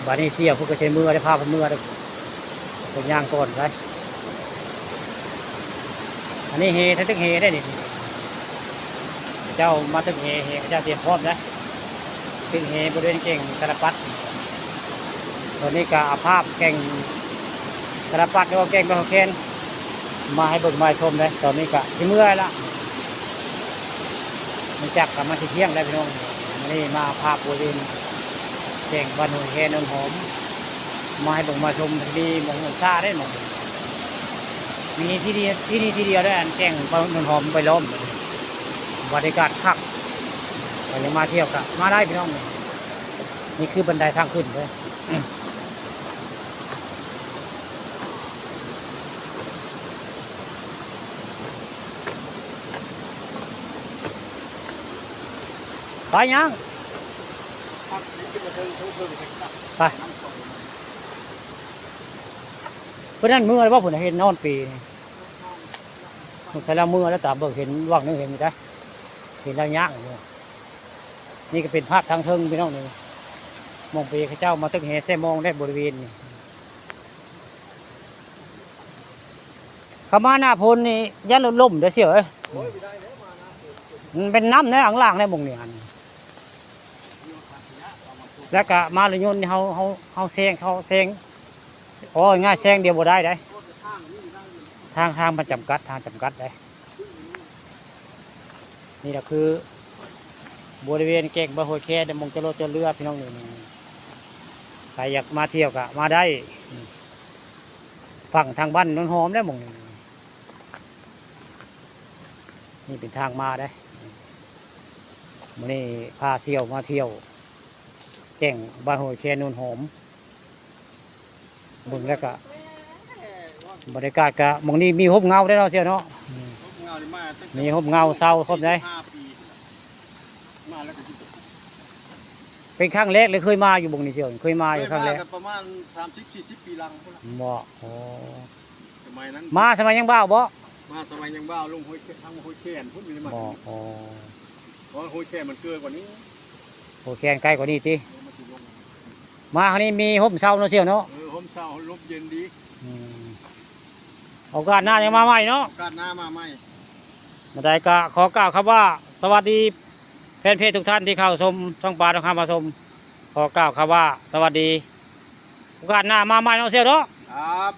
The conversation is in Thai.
บาดนี้เสียพวกก็ใช้มือได้พาพมือได้เป็นย่างก่อนได้อันนี้เฮถ้าตึกเฮได้ดิเจ้ามาตึกเฮเจ้าเตรียมพร้อมนะตึกเฮบริเวณเก่งกระปัดตอนนี้ก็อาภาพเก่งกระปัดแล้วก็เก่งก็เคนมาให้เบิ่งมาชมเลยตอนนี้ก็ที่เมื่อยละมันจักกับมาที่เที่ยงได้พี่น้องนี่มาภาพบริเวณเก่งบ้านหัวเคนนหอมมาให้เบิ่งมาชมที่มองซาได้หมดมีที่นี่ที่เดียวได้อันแก่งบ้านหอมไปล้อมบรรยากาศคักเราจะมาเที่ยวกันมาได้พี่น้องนี่คือบันไดทางขึ้นเลยไปยังไปเพื่อนนั่นมืออะไรบ้างผมเห็นนอนปีผมใช้แล้วมือแล้วตาเบิกเห็นว่างนึงเห็นไหมจ๊ะเห็นแล้วย่างนี่ก็เป็นภาพทางเทิงพี่น้องนี่มองไปข้าเจ้ามาตึกแห่แซ่มองได้บริเวณนี่ขามาหน้าพลนี่ยันล่มเดี๋ยวเสียเอ้ยมันเป็นน้ำในอ่างล่างในมงนี่อันแล้วก็มาเลยยนเขาแซงโอ้ง่ายแซงเดียวบ่ได้ทางมันจำกัดได้นี่แหละคือบริเวณเก่งบะโฮแค่มงจะรถจะเรือพี่น้องนี่ใครอยากมาเที่ยวก็มาได้ฝั่งทางบ้านนนหอมได้มงนี่เป็นทางมาได้มันนี่พาเที่ยวมาเที่ยวแก่งบะโฮแค่นนหอมบึงแล้วก็บรรยากาศก็มองนี่มีหบเงาได้เราเชียวเนาะมีหบเงาเศร้าครบได้เป็นครั้งแรกเลยเคยมาอยู่บงนี่เชียวเคยมาอยู่ครั้งแรกประมาณ30-40 ปีหลังบ่สมัยนั้นมาสมัยยังบ้าบ่มาสมัยยังบ้าลงห้วยทางห้วยแคนพุ่นมีมาเพราะห้วยแคนมันเกินกว่านี้โอแคนใกล้กว่านี้ทีมาครั้งนี้มีหบเศร้าเนาะเชียวเนาะหบเศร้าลมเย็นดีโอกาสหน้ายังมาใหม่เนาะโอกาสหน้ามาใหม่มาได้ก็ขอกล่าวครับว่าสวัสดีแฟนเพจทุกท่านที่เข้าชมช่องปลาทองคำมาชมขอกล่าวครับว่าสวัสดีโอกาสหน้ามาใหม่เนาะเชียวเนาะครับ